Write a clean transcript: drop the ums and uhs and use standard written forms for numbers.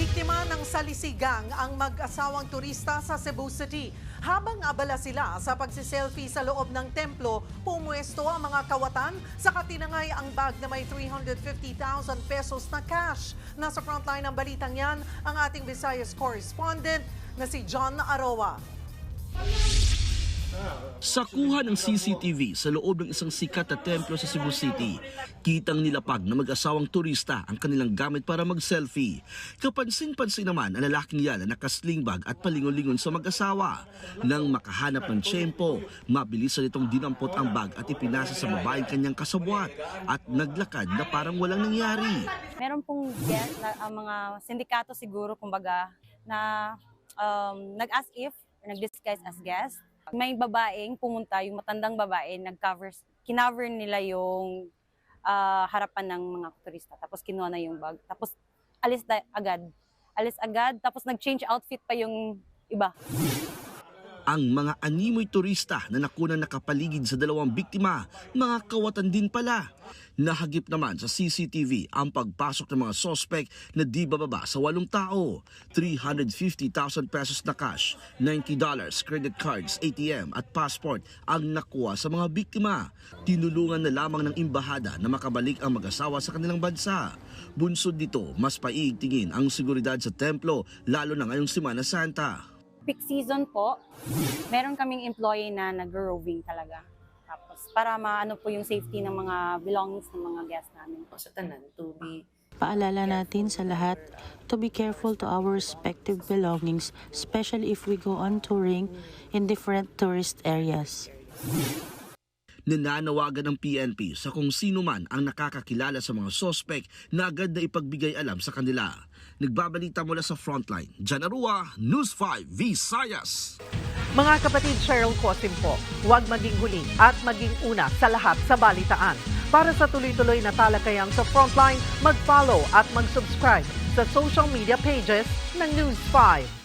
Biktima ng salisigang ang mag-asawang turista sa Cebu City. Habang abala sila sa pagsiselfie sa loob ng templo, pumuesto ang mga kawatan sa katinangay ang bag na may 350,000 pesos na cash. Nasa frontline ng balitang yan ang ating Visayas correspondent na si John Aroa. Sa kuha ng CCTV sa loob ng isang sikat na templo sa Cebu City, kitang nilapag na mag-asawang turista ang kanilang gamit para mag-selfie. Kapansin-pansin naman ang lalaking yan na nakasling bag at palingon-lingon sa mag-asawa. Nang makahanap ng tiyempo, mabilisan itong dinampot ang bag at ipinasa sa babaeng kanyang kasabwat at naglakad na parang walang nangyari. Meron pong guest, mga sindikato siguro kumbaga na nag-ask if, nag-disguise as guest. May babaeng pumunta, yung matandang babae, kinover nila yung harapan ng mga turista. Tapos kinuha na yung bag. Tapos alis agad. Tapos nag-change outfit pa yung iba. Ang mga animoy turista na nakunang nakapaligid sa dalawang biktima, mga kawatan din pala. Nahagip naman sa CCTV ang pagpasok ng mga sospek na di bababa sa 8 tao. 350,000 pesos na cash, $90, credit cards, ATM at passport ang nakuha sa mga biktima. Tinulungan na lamang ng imbahada na makabalik ang mag-asawa sa kanilang bansa. Bunsod dito, mas paiigtingin ang seguridad sa templo lalo na ngayong Semana Santa. Peak season po, meron kaming employee na nag-roving talaga. Tapos para maano po yung safety ng mga belongings ng mga guests namin. Sa tanan, to be Paalala natin sa lahat to be careful to our respective belongings, especially if we go on touring in different tourist areas. Nananawagan ng PNP sa kung sino man ang nakakakilala sa mga sospek na agad na ipagbigay alam sa kanila. Nagbabalita mula sa Frontline, John Aroa, News 5 Visayas. Mga kapatid, Cheryl Cosim po, huwag maging huli at maging una sa lahat sa balitaan. Para sa tuloy-tuloy na talakayang sa Frontline, mag-follow at mag-subscribe sa social media pages ng News 5.